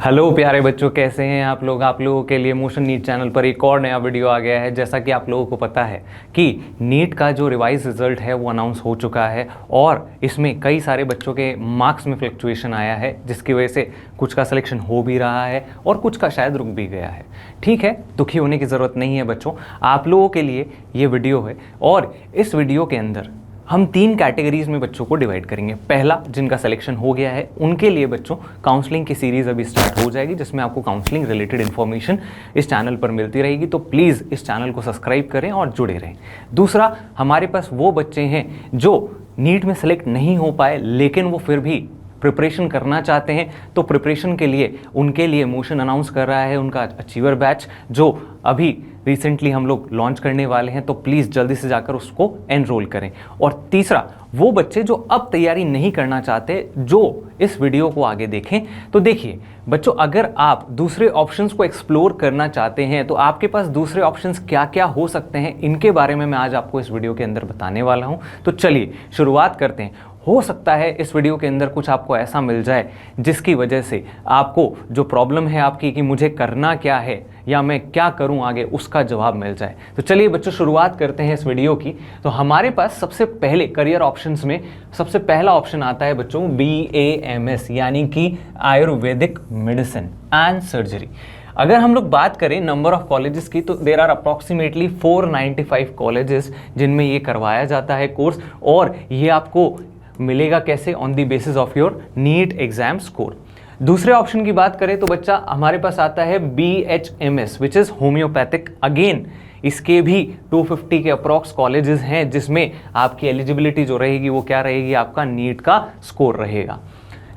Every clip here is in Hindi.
हेलो प्यारे बच्चों, कैसे हैं आप लोग। आप लोगों के लिए मोशन नीट चैनल पर एक और नया वीडियो आ गया है। जैसा कि आप लोगों को पता है कि नीट का जो रिवाइज रिजल्ट है वो अनाउंस हो चुका है और इसमें कई सारे बच्चों के मार्क्स में फ्लक्चुएशन आया है, जिसकी वजह से कुछ का सिलेक्शन हो भी रहा है और कुछ का शायद रुक भी गया है। ठीक है, दुखी होने की ज़रूरत नहीं है बच्चों, आप लोगों के लिए ये वीडियो है। और इस वीडियो के अंदर हम 3 कैटेगरीज में बच्चों को डिवाइड करेंगे। पहला, जिनका सिलेक्शन हो गया है उनके लिए बच्चों काउंसलिंग की सीरीज़ अभी स्टार्ट हो जाएगी, जिसमें आपको काउंसलिंग रिलेटेड इन्फॉर्मेशन इस चैनल पर मिलती रहेगी। तो प्लीज़ इस चैनल को सब्सक्राइब करें और जुड़े रहें। दूसरा, हमारे पास वो बच्चे हैं जो नीट में सेलेक्ट नहीं हो पाए लेकिन वो फिर भी प्रिपरेशन करना चाहते हैं, तो प्रिपरेशन के लिए उनके लिए मोशन अनाउंस कर रहा है उनका अचीवर बैच, जो अभी रिसेंटली हम लोग लॉन्च करने वाले हैं। तो प्लीज़ जल्दी से जाकर उसको एनरोल करें। और तीसरा, वो बच्चे जो अब तैयारी नहीं करना चाहते, जो इस वीडियो को आगे देखें। तो देखिए बच्चों, अगर आप दूसरे ऑप्शंस को एक्सप्लोर करना चाहते हैं तो आपके पास दूसरे ऑप्शंस क्या क्या हो सकते हैं, इनके बारे में मैं आज आपको इस वीडियो के अंदर बताने वाला हूं। तो चलिए शुरुआत करते हैं। हो सकता है इस वीडियो के अंदर कुछ आपको ऐसा मिल जाए जिसकी वजह से आपको जो प्रॉब्लम है आपकी कि मुझे करना क्या है या मैं क्या करूं आगे, उसका जवाब मिल जाए। तो चलिए बच्चों शुरुआत करते हैं इस वीडियो की। तो हमारे पास सबसे पहले करियर ऑप्शंस में सबसे पहला ऑप्शन आता है बच्चों BAMS, यानी कि आयुर्वेदिक मेडिसिन एंड सर्जरी। अगर हम लोग बात करें नंबर ऑफ कॉलेजेस की, तो देर आर अप्रॉक्सीमेटली 495 कॉलेजेस जिनमें ये करवाया जाता है कोर्स। और ये आपको मिलेगा कैसे? On the basis of your NEET exam score. दूसरे ऑप्शन की बात करें तो बच्चा हमारे पास आता है BHMS, which is homeopathic. Again इसके भी 250 के अप्रॉक्स कॉलेजेस हैं जिसमें आपकी एलिजिबिलिटी जो रहेगी वो क्या रहेगी? आपका नीट का स्कोर रहेगा।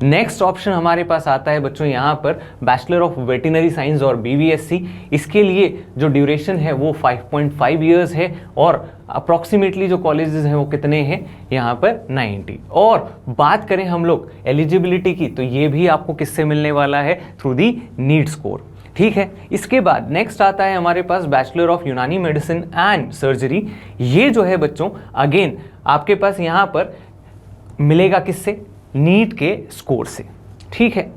नेक्स्ट ऑप्शन हमारे पास आता है बच्चों यहाँ पर बैचलर ऑफ वेटरनरी साइंस और BVSC। इसके लिए जो ड्यूरेशन है वो 5.5 ईयर्स है और अप्रॉक्सीमेटली जो कॉलेजेस हैं वो कितने हैं यहाँ पर? 90। और बात करें हम लोग एलिजिबिलिटी की, तो ये भी आपको किससे मिलने वाला है? Through the NEET score. ठीक है, इसके बाद नेक्स्ट आता है हमारे पास bachelor of Unani medicine and surgery. ये जो है बच्चों अगेन आपके पास यहाँ पर मिलेगा किससे? नीट के स्कोर से। ठीक है,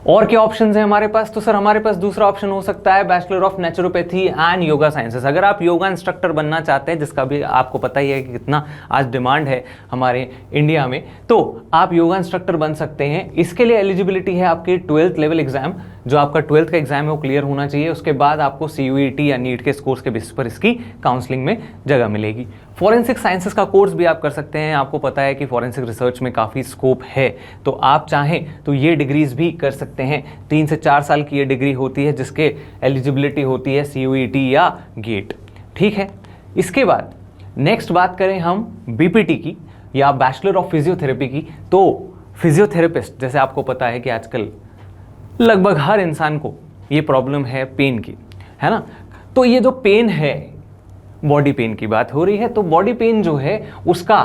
और क्या ऑप्शंस हैं हमारे पास? तो सर हमारे पास दूसरा ऑप्शन हो सकता है bachelor of naturopathy and yoga sciences. अगर आप योगा इंस्ट्रक्टर बनना चाहते हैं, जिसका भी आपको पता ही है कि कितना आज डिमांड है हमारे इंडिया में, तो आप योगा इंस्ट्रक्टर बन सकते हैं। इसके लिए एलिजिबिलिटी है आपकी 12th लेवल एग्जाम, जो आपका 12th का एग्जाम है वो क्लियर होना चाहिए। उसके बाद आपको CUET या नीट के स्कोर्स के बेसिस पर इसकी काउंसलिंग में जगह मिलेगी। फॉरेंसिक साइंसेस का कोर्स भी आप कर सकते हैं। आपको पता है कि फॉरेंसिक रिसर्च में काफ़ी स्कोप है, तो आप चाहें तो ये डिग्रीज भी कर सकते हैं। 3 से 4 साल की ये डिग्री होती है जिसके एलिजिबिलिटी होती है CUET या गेट। ठीक है, इसके बाद नेक्स्ट बात करें हम BPT की या बैचलर ऑफ फिजियोथेरेपी की। तो फिजियोथेरेपिस्ट, जैसे आपको पता है कि आजकल लगभग हर इंसान को ये प्रॉब्लम है पेन की, है ना। तो ये जो पेन है, बॉडी पेन की बात हो रही है, तो बॉडी पेन जो है उसका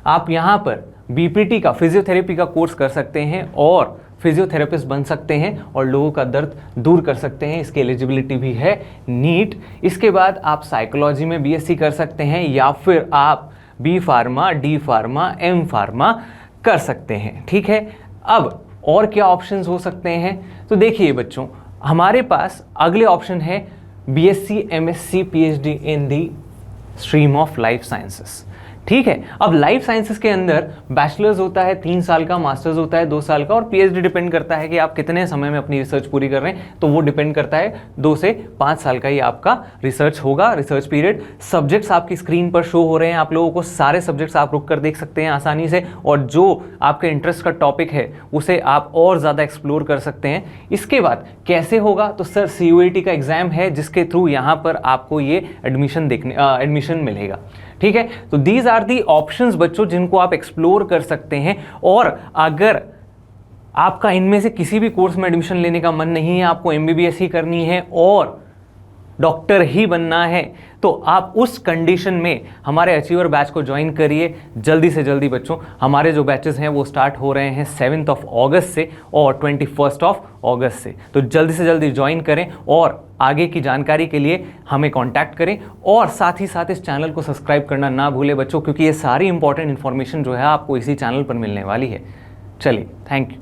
आप यहाँ पर BPT का फिजियोथेरेपी का कोर्स कर सकते हैं और फिजियोथेरेपिस्ट बन सकते हैं और लोगों का दर्द दूर कर सकते हैं। इसकी एलिजिबिलिटी भी है नीट। इसके बाद आप साइकोलॉजी में BSc कर सकते हैं या फिर आप B pharma, D pharma, M pharma कर सकते हैं। ठीक है, अब और क्या ऑप्शंस हो सकते हैं? तो देखिए बच्चों, हमारे पास अगले ऑप्शन है BSc, MSc, PhD in the stream of life sciences. ठीक है, अब लाइफ साइंसेस के अंदर बैचलर्स होता है 3 साल का, मास्टर्स होता है 2 साल का और PhD डिपेंड करता है कि आप कितने समय में अपनी रिसर्च पूरी कर रहे हैं। तो वो डिपेंड करता है 2 से 5 साल का ही आपका रिसर्च होगा, रिसर्च पीरियड। सब्जेक्ट्स आपकी स्क्रीन पर शो हो रहे हैं, आप लोगों को सारे सब्जेक्ट्स आप रुक कर देख सकते हैं आसानी से, और जो आपके इंटरेस्ट का टॉपिक है उसे आप और ज़्यादा एक्सप्लोर कर सकते हैं। इसके बाद कैसे होगा? तो सर CUET का एग्जाम है जिसके थ्रू यहाँ पर आपको ये एडमिशन मिलेगा। ठीक है, तो दीज आर दी ऑप्शंस बच्चों जिनको आप एक्सप्लोर कर सकते हैं। और अगर आपका इनमें से किसी भी कोर्स में एडमिशन लेने का मन नहीं है, आपको MBBS ही करनी है और डॉक्टर ही बनना है, तो आप उस कंडीशन में हमारे अचीवर बैच को ज्वाइन करिए जल्दी से जल्दी बच्चों। हमारे जो बैचेस हैं वो स्टार्ट हो रहे हैं 7th ऑफ अगस्त से और 21st ऑफ अगस्त से। तो जल्दी से जल्दी ज्वाइन करें और आगे की जानकारी के लिए हमें कांटेक्ट करें और साथ ही साथ इस चैनल को सब्सक्राइब करना ना भूलें बच्चों, क्योंकि ये सारी इंपॉर्टेंट इन्फॉर्मेशन जो है आपको इसी चैनल पर मिलने वाली है। चलिए, थैंक यू।